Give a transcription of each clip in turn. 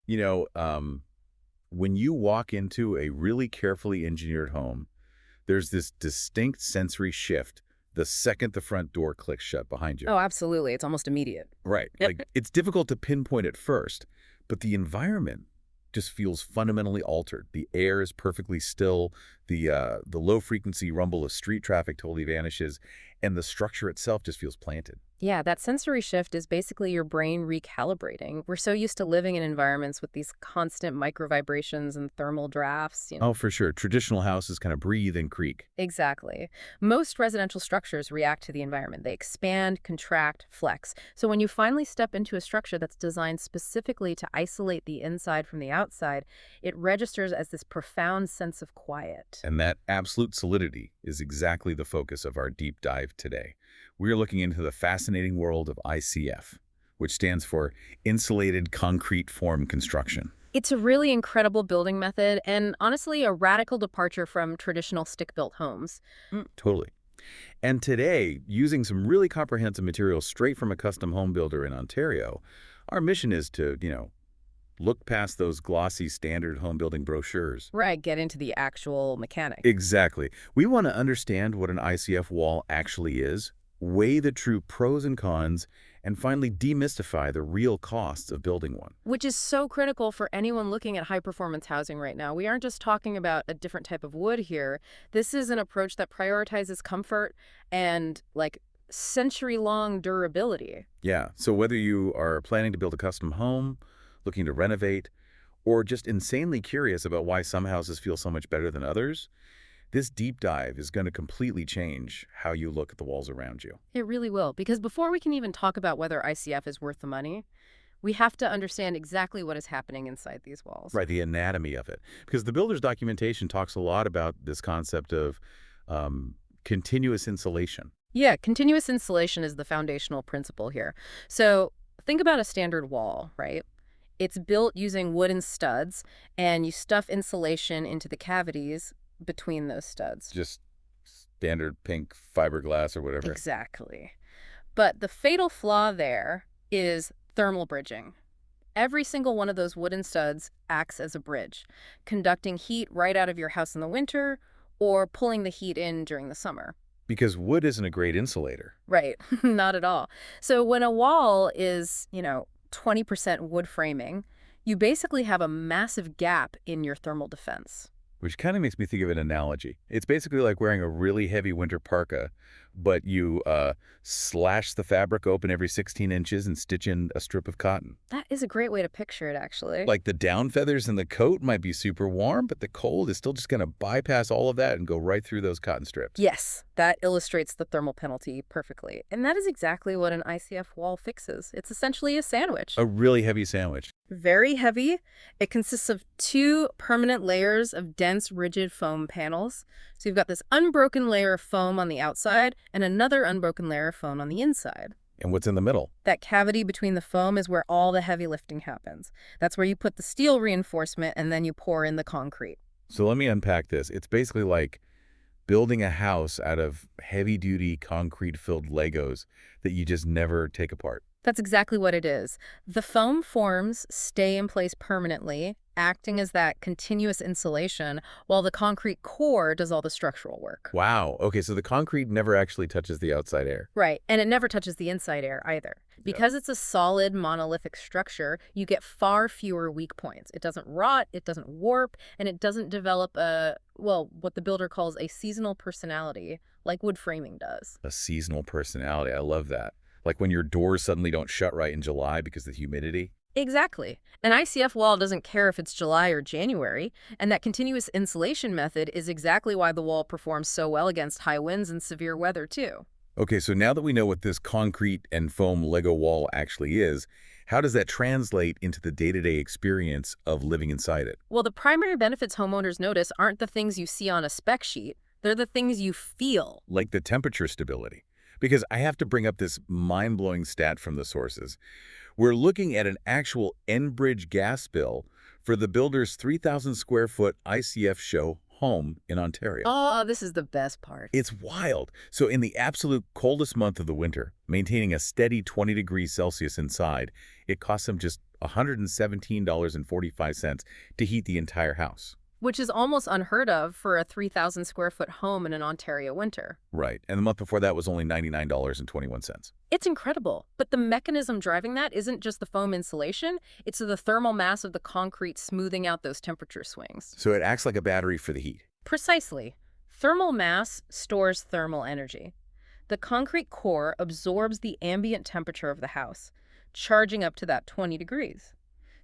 You know, when you walk into a really carefully engineered home, there's this distinct sensory shift the second the front door clicks shut behind you. Oh, absolutely. It's almost immediate. Right. Like, it's difficult to pinpoint at first, but the environment just feels fundamentally altered. The air is perfectly still, the low-frequency rumble of street traffic totally vanishes, and the structure itself just feels planted. Yeah, that sensory shift is basically your brain recalibrating. We're so used to living in environments with these constant micro vibrations and thermal drafts. Oh, for sure. Traditional houses kind of breathe and creak. Exactly. Most residential structures react to the environment. They expand, contract, flex. So when you finally step into a structure that's designed specifically to isolate the inside from the outside, it registers as this profound sense of quiet. And that absolute solidity is exactly the focus of our deep dive today. We are looking into the fascinating world of ICF, which stands for Insulated Concrete Form Construction. It's a really incredible building method and honestly a radical departure from traditional stick-built homes. Totally. And today, using some really comprehensive materials straight from a custom home builder in Ontario, our mission is to, look past those glossy standard home building brochures. Right, get into the actual mechanics. Exactly. We want to understand what an ICF wall actually is, weigh the true pros and cons, and finally demystify the real costs of building one. Which is so critical for anyone looking at high-performance housing right now. We aren't just talking about a different type of wood here. This is an approach that prioritizes comfort and, century-long durability. Yeah, so whether you are planning to build a custom home, looking to renovate, or just insanely curious about why some houses feel so much better than others, this deep dive is going to completely change how you look at the walls around you. It really will, because before we can even talk about whether ICF is worth the money, we have to understand exactly what is happening inside these walls. Right, the anatomy of it. Because the builder's documentation talks a lot about this concept of continuous insulation. Yeah, continuous insulation is the foundational principle here. So think about a standard wall, right? It's built using wooden studs, and you stuff insulation into the cavities between those studs. Just standard pink fiberglass or whatever. Exactly. But the fatal flaw there is thermal bridging. Every single one of those wooden studs acts as a bridge, conducting heat right out of your house in the winter or pulling the heat in during the summer. Because wood isn't a great insulator. Right, not at all. So when a wall is, 20% wood framing, you basically have a massive gap in your thermal defense. Which kind of makes me think of an analogy. It's basically like wearing a really heavy winter parka, but you slash the fabric open every 16 inches and stitch in a strip of cotton. That is a great way to picture it, actually. Like the down feathers in the coat might be super warm, but the cold is still just going to bypass all of that and go right through those cotton strips. Yes, that illustrates the thermal penalty perfectly. And that is exactly what an ICF wall fixes. It's essentially a sandwich. A really heavy sandwich. Very heavy. It consists of 2 permanent layers of dense, rigid foam panels. So you've got this unbroken layer of foam on the outside and another unbroken layer of foam on the inside. And what's in the middle? That cavity between the foam is where all the heavy lifting happens. That's where you put the steel reinforcement and then you pour in the concrete. So let me unpack this. It's basically like building a house out of heavy-duty concrete-filled Legos that you just never take apart. That's exactly what it is. The foam forms stay in place permanently, acting as that continuous insulation, while the concrete core does all the structural work. Wow. Okay, so the concrete never actually touches the outside air. Right, and it never touches the inside air either. Because it's a solid monolithic structure, you get far fewer weak points. It doesn't rot, it doesn't warp, and it doesn't develop what the builder calls a seasonal personality, like wood framing does. A seasonal personality. I love that. Like when your doors suddenly don't shut right in July because of the humidity. Exactly. An ICF wall doesn't care if it's July or January, and that continuous insulation method is exactly why the wall performs so well against high winds and severe weather, too. Okay, so now that we know what this concrete and foam Lego wall actually is, how does that translate into the day-to-day experience of living inside it? Well, the primary benefits homeowners notice aren't the things you see on a spec sheet. They're the things you feel. Like the temperature stability. Because I have to bring up this mind-blowing stat from the sources. We're looking at an actual Enbridge gas bill for the builder's 3,000 square foot ICF show home in Ontario. Oh, this is the best part. It's wild. So in the absolute coldest month of the winter, maintaining a steady 20 degrees Celsius inside, it costs them just $117.45 to heat the entire house. Which is almost unheard of for a 3,000 square foot home in an Ontario winter. Right. And the month before that was only $99.21. It's incredible, but the mechanism driving that isn't just the foam insulation, it's the thermal mass of the concrete smoothing out those temperature swings. So it acts like a battery for the heat. Precisely. Thermal mass stores thermal energy. The concrete core absorbs the ambient temperature of the house, charging up to that 20 degrees.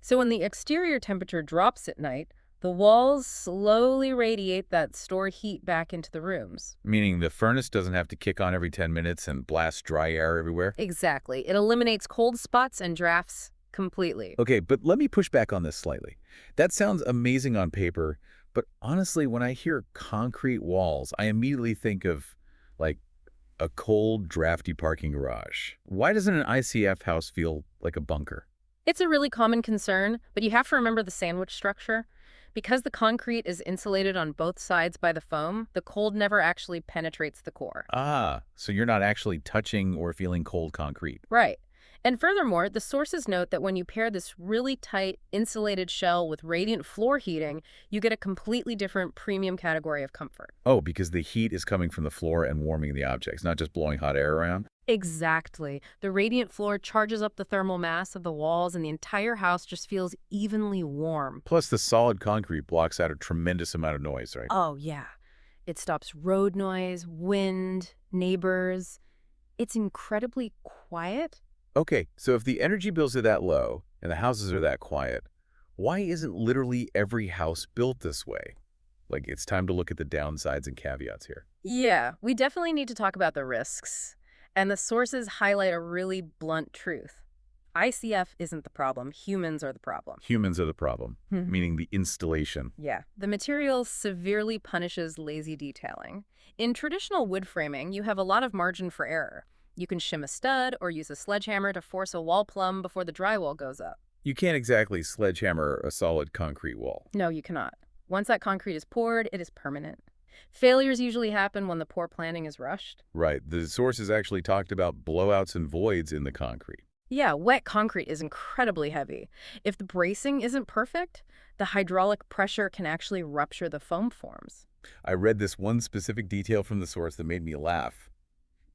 So when the exterior temperature drops at night, the walls slowly radiate that stored heat back into the rooms. Meaning the furnace doesn't have to kick on every 10 minutes and blast dry air everywhere? Exactly. It eliminates cold spots and drafts completely. Okay, but let me push back on this slightly. That sounds amazing on paper, but honestly, when I hear concrete walls, I immediately think of, like, a cold, drafty parking garage. Why doesn't an ICF house feel like a bunker? It's a really common concern, but you have to remember the sandwich structure. Because the concrete is insulated on both sides by the foam, the cold never actually penetrates the core. Ah, so you're not actually touching or feeling cold concrete. Right. And furthermore, the sources note that when you pair this really tight, insulated shell with radiant floor heating, you get a completely different premium category of comfort. Oh, because the heat is coming from the floor and warming the objects, not just blowing hot air around? Exactly. The radiant floor charges up the thermal mass of the walls, and the entire house just feels evenly warm. Plus, the solid concrete blocks out a tremendous amount of noise, right? Oh, yeah. It stops road noise, wind, neighbors. It's incredibly quiet. Okay, so if the energy bills are that low and the houses are that quiet, why isn't literally every house built this way? Like, it's time to look at the downsides and caveats here. Yeah, we definitely need to talk about the risks. And the sources highlight a really blunt truth. ICF isn't the problem. Humans are the problem. Humans are the problem, meaning the installation. Yeah. The material severely punishes lazy detailing. In traditional wood framing, you have a lot of margin for error. You can shim a stud or use a sledgehammer to force a wall plumb before the drywall goes up. You can't exactly sledgehammer a solid concrete wall. No, you cannot. Once that concrete is poured, it is permanent. Failures usually happen when the poor planning is rushed. Right. The sources actually talked about blowouts and voids in the concrete. Yeah, wet concrete is incredibly heavy. If the bracing isn't perfect, the hydraulic pressure can actually rupture the foam forms. I read this one specific detail from the source that made me laugh.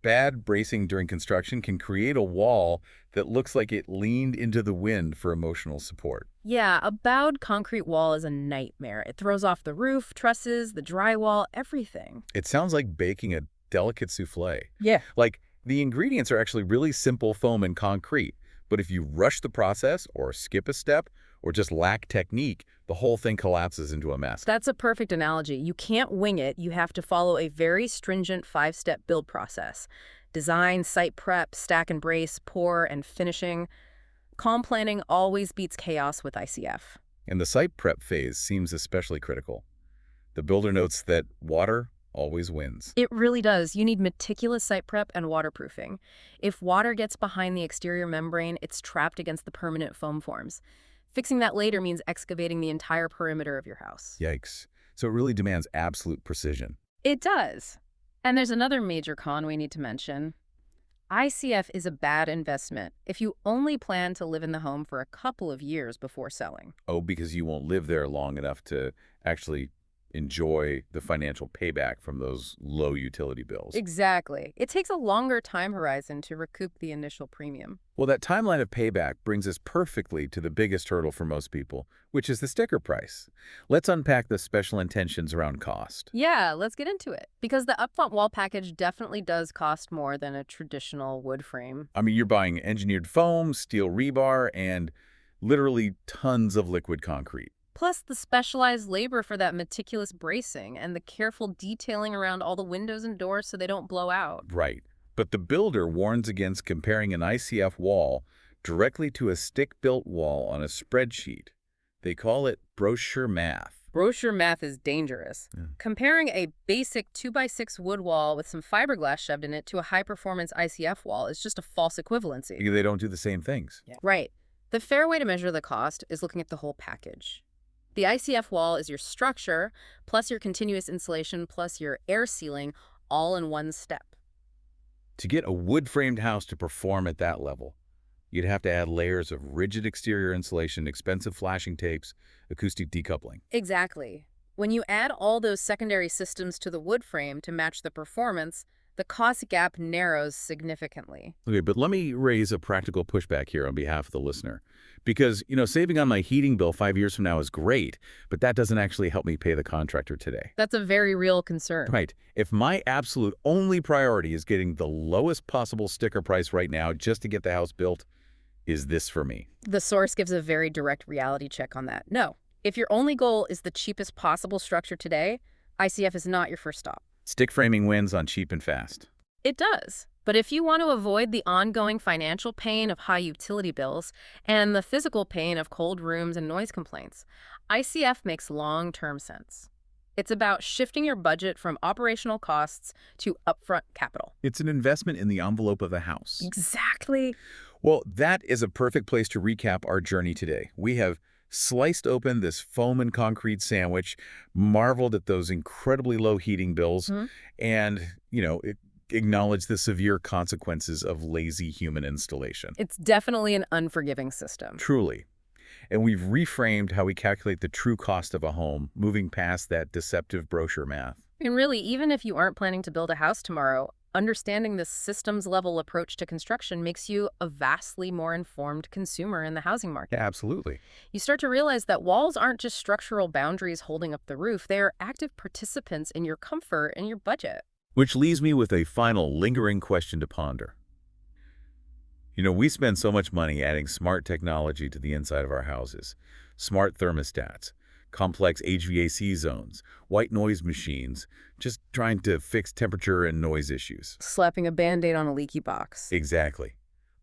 Bad bracing during construction can create a wall that looks like it leaned into the wind for emotional support. Yeah, a bowed concrete wall is a nightmare. It throws off the roof, trusses, the drywall, everything. It sounds like baking a delicate souffle. Yeah. Like, the ingredients are actually really simple foam and concrete, but if you rush the process or skip a step or just lack technique, the whole thing collapses into a mess. That's a perfect analogy. You can't wing it. You have to follow a very stringent 5-step build process. Design, site prep, stack and brace, pour, and finishing. Calm planning always beats chaos with ICF. And the site prep phase seems especially critical. The builder notes that water always wins. It really does. You need meticulous site prep and waterproofing. If water gets behind the exterior membrane, it's trapped against the permanent foam forms. Fixing that later means excavating the entire perimeter of your house. Yikes. So it really demands absolute precision. It does. And there's another major con we need to mention. ICF is a bad investment if you only plan to live in the home for a couple of years before selling. Oh, because you won't live there long enough to actually enjoy the financial payback from those low utility bills. Exactly. It takes a longer time horizon to recoup the initial premium. Well, that timeline of payback brings us perfectly to the biggest hurdle for most people, which is the sticker price. Let's unpack the special intentions around cost. Yeah, let's get into it. Because the upfront wall package definitely does cost more than a traditional wood frame. I mean, you're buying engineered foam, steel rebar, and literally tons of liquid concrete. Plus the specialized labor for that meticulous bracing and the careful detailing around all the windows and doors so they don't blow out. Right. But the builder warns against comparing an ICF wall directly to a stick-built wall on a spreadsheet. They call it brochure math. Brochure math is dangerous. Yeah. Comparing a basic 2x6 wood wall with some fiberglass shoved in it to a high-performance ICF wall is just a false equivalency. Because they don't do the same things. Yeah. Right. The fair way to measure the cost is looking at the whole package. The ICF wall is your structure, plus your continuous insulation, plus your air sealing, all in one step. To get a wood-framed house to perform at that level, You'd have to add layers of rigid exterior insulation, expensive flashing tapes, acoustic decoupling. Exactly. When you add all those secondary systems to the wood frame to match the performance, the cost gap narrows significantly. Okay, but let me raise a practical pushback here on behalf of the listener. Because, saving on my heating bill 5 years from now is great, but that doesn't actually help me pay the contractor today. That's a very real concern. Right. If my absolute only priority is getting the lowest possible sticker price right now just to get the house built, is this for me? The source gives a very direct reality check on that. No. If your only goal is the cheapest possible structure today, ICF is not your first stop. Stick framing wins on cheap and fast. It does. But if you want to avoid the ongoing financial pain of high utility bills and the physical pain of cold rooms and noise complaints, ICF makes long-term sense. It's about shifting your budget from operational costs to upfront capital. It's an investment in the envelope of the house. Exactly. Well, that is a perfect place to recap our journey today. We have sliced open this foam and concrete sandwich, marveled at those incredibly low heating bills, and, acknowledged the severe consequences of lazy human installation. It's definitely an unforgiving system. Truly. And we've reframed how we calculate the true cost of a home, moving past that deceptive brochure math. And really, even if you aren't planning to build a house tomorrow, understanding this systems-level approach to construction makes you a vastly more informed consumer in the housing market. Yeah, absolutely. You start to realize that walls aren't just structural boundaries holding up the roof. They are active participants in your comfort and your budget. Which leaves me with a final lingering question to ponder. We spend so much money adding smart technology to the inside of our houses. Smart thermostats, complex HVAC zones, white noise machines, just trying to fix temperature and noise issues. Slapping a Band-Aid on a leaky box. Exactly.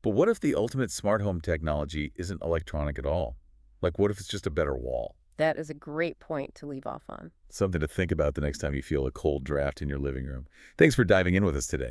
But what if the ultimate smart home technology isn't electronic at all? Like, what if it's just a better wall? That is a great point to leave off on. Something to think about the next time you feel a cold draft in your living room. Thanks for diving in with us today.